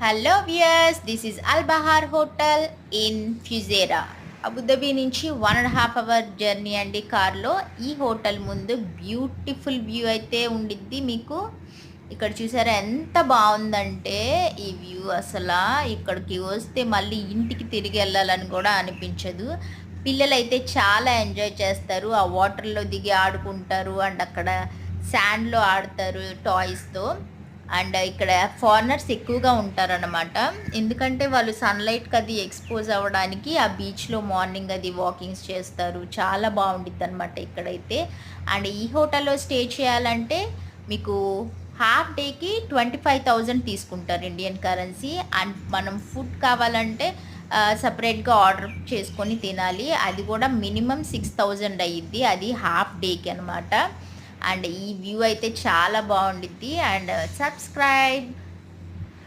Hello viewers, this is Al Bahar hotel in Fujairah. Abu Dhabi నుంచి 1.5 hour journey అండి కార్లో. ఈ హోటల్ ముందు బ్యూటిఫుల్ వ్యూ అయితే ఉండిద్ది. మీకు ఇక్కడ చూసారా ఎంత బాగుందంటే ఈ వ్యూ. అసలు ఇక్కడికి వస్తే మళ్ళీ ఇంటికి తిరిగి వెళ్ళాలని కూడా అనిపించదు. పిల్లలైతే చాలా ఎంజాయ్ చేస్తారు. ఆ వాటర్లో దిగి ఆడుకుంటారు అండ్ అక్కడ శాండ్లో ఆడతారు టాయ్స్తో. అండ్ ఇక్కడ ఫారినర్స్ ఎక్కువగా ఉంటారనమాట. ఎందుకంటే వాళ్ళు సన్లైట్కి అది ఎక్స్పోజ్ అవ్వడానికి ఆ బీచ్లో మార్నింగ్ అది వాకింగ్స్ చేస్తారు. చాలా బాగుండిద్ది అనమాట ఇక్కడైతే. అండ్ ఈ హోటల్లో స్టే చేయాలంటే మీకు హాఫ్ డేకి 25,000 తీసుకుంటారు ఇండియన్ కరెన్సీ. అండ్ మనం ఫుడ్ కావాలంటే సపరేట్గా ఆర్డర్ చేసుకొని తినాలి. అది కూడా మినిమం 6,000 అయ్యిద్ది, అది హాఫ్ డేకి అనమాట. అండ్ ఈ వ్యూ అయితే చాలా బాగుండిద్ది. And subscribe.